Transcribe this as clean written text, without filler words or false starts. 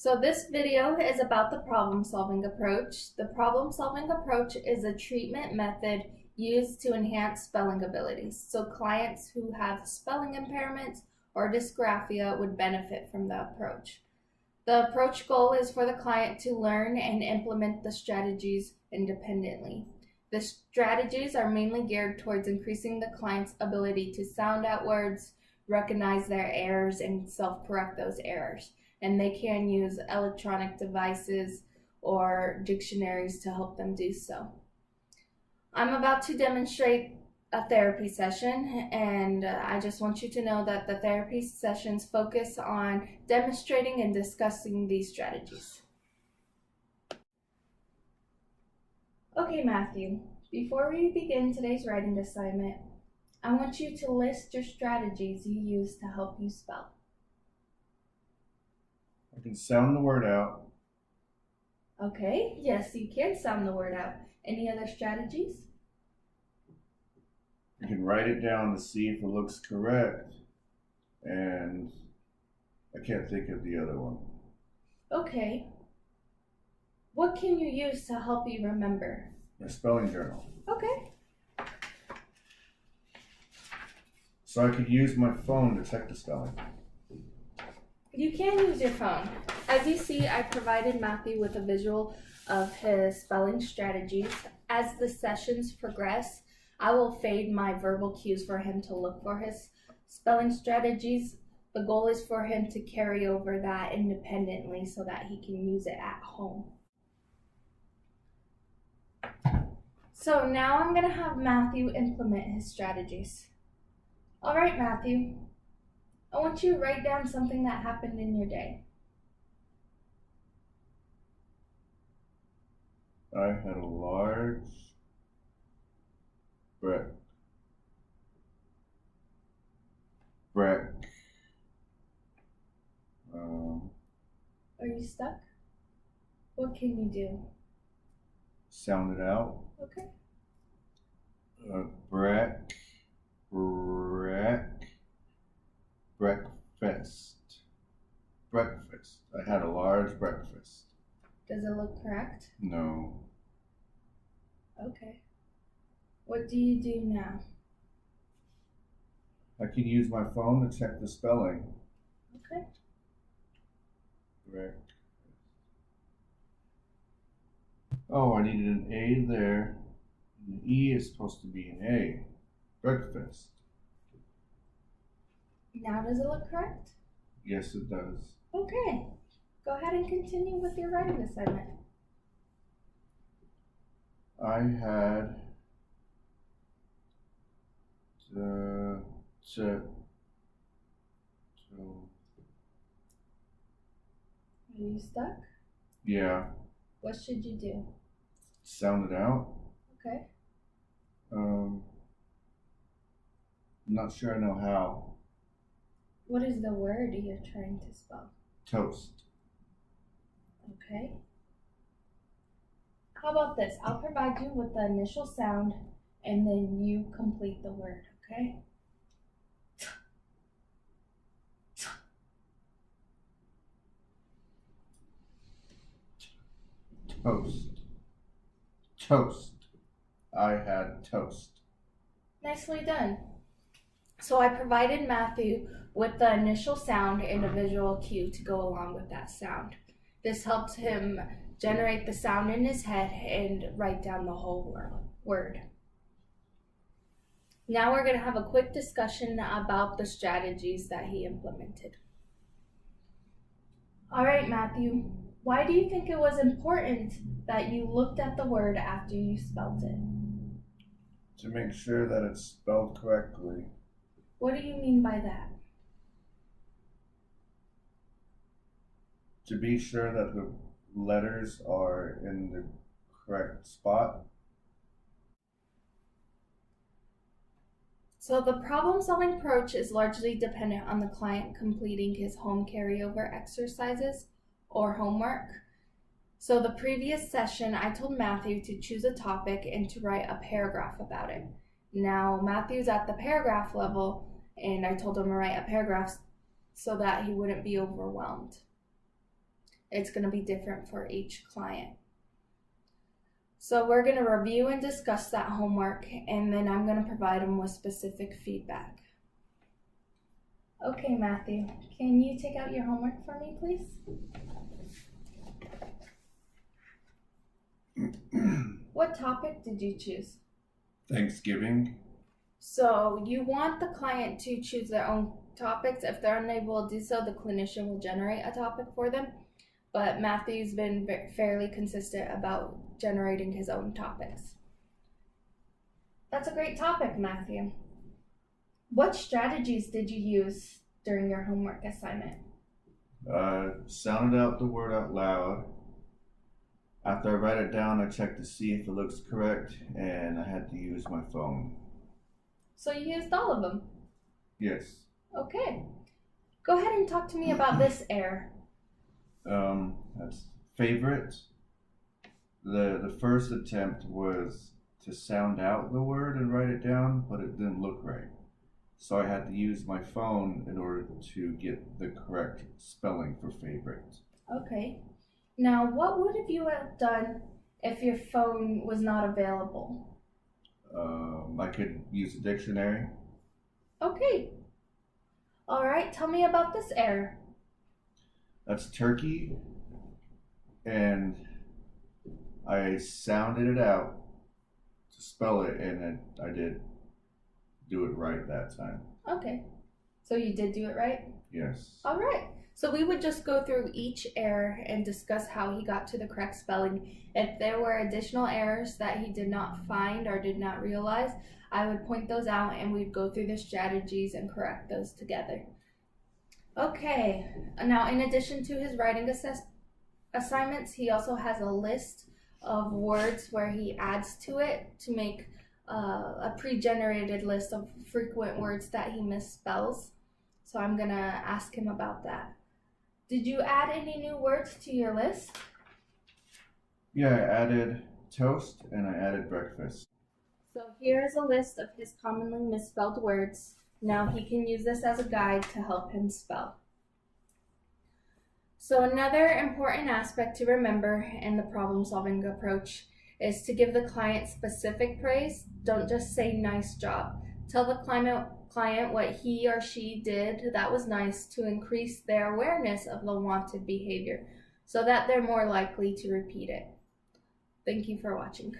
So this video is about the problem-solving approach. The problem-solving approach is a treatment method used to enhance spelling abilities. So clients who have spelling impairments or dysgraphia would benefit from the approach. The approach goal is for the client to learn and implement the strategies independently. The strategies are mainly geared towards increasing the client's ability to sound out words, recognize their errors, and self-correct those errors. And they can use electronic devices or dictionaries to help them do so. I'm about to demonstrate a therapy session, and I just want you to know that the therapy sessions focus on demonstrating and discussing these strategies. Okay, Matthew, before we begin today's writing assignment, I want you to list your strategies you use to help you spell. I can sound the word out. Okay, yes, you can sound the word out. Any other strategies? I can write it down to see if it looks correct. And I can't think of the other one. Okay. What can you use to help you remember? My spelling journal. Okay. So I could use my phone to check the spelling. You can use your phone. As you see, I provided Matthew with a visual of his spelling strategies. As the sessions progress, I will fade my verbal cues for him to look for his spelling strategies. The goal is for him to carry over that independently so that he can use it at home. So now I'm going to have Matthew implement his strategies. All right, Matthew. I want you to write down something that happened in your day. I had a large break. Are you stuck? What can you do? Sound it out. Okay. Breakfast. I had a large breakfast. Does it look correct? No. Okay. What do you do now? I can use my phone to check the spelling. Okay. Breakfast. Oh, I needed an A there. And the E is supposed to be an A. Breakfast. Now does it look correct? Yes, it does. Okay. Go ahead and continue with your writing assignment. I had Are you stuck? yeah, What should you do? sound it out. Okay. Not sure I know how. What is the word you're trying to spell? Toast. Okay. How about this? I'll provide you with the initial sound and then you complete the word, okay? Toast. Toast. I had toast. Nicely done. So I provided Matthew with the initial sound and a visual cue to go along with that sound. This helps him generate the sound in his head and write down the whole word. Now we're going to have a quick discussion about the strategies that he implemented. All right, Matthew, why do you think it was important that you looked at the word after you spelled it? To make sure that it's spelled correctly. What do you mean by that? To be sure that the letters are in the correct spot. So the problem-solving approach is largely dependent on the client completing his home carryover exercises or homework. So the previous session, I told Matthew to choose a topic and to write a paragraph about it. Now Matthew's at the paragraph level, and I told him to write a paragraph so that he wouldn't be overwhelmed. It's going to be different for each client. So we're going to review and discuss that homework, and then I'm going to provide them with specific feedback. Okay, Matthew, can you take out your homework for me, please? What topic did you choose? Thanksgiving. So you want the client to choose their own topics. If they're unable to do so, the clinician will generate a topic for them. But Matthew's been fairly consistent about generating his own topics. That's a great topic, Matthew. What strategies did you use during your homework assignment? Sounded out the word out loud. After I write it down, I check to see if it looks correct, and I had to use my phone. So you used all of them? Yes. Okay. Go ahead and talk to me about this error. That's favorite. The first attempt was to sound out the word and write it down, but it didn't look right. So I had to use my phone in order to get the correct spelling for favorite. Okay. Now, what would you have done if your phone was not available? I could use a dictionary. Okay. All right, tell me about this error. That's turkey, and I sounded it out to spell it, and I did do it right that time. Okay. So you did do it right? Yes. All right. So we would just go through each error and discuss how he got to the correct spelling. If there were additional errors that he did not find or did not realize, I would point those out and we'd go through the strategies and correct those together. Okay, now in addition to his writing assignments, he also has a list of words where he adds to it to make a pre-generated list of frequent words that he misspells. So I'm gonna ask him about that. Did you add any new words to your list? Yeah, I added toast and I added breakfast. So here is a list of his commonly misspelled words. Now he can use this as a guide to help him spell. So another important aspect to remember in the problem-solving approach is to give the client specific praise. Don't just say nice job. Tell the client what he or she did that was nice to increase their awareness of the wanted behavior so that they're more likely to repeat it. Thank you for watching.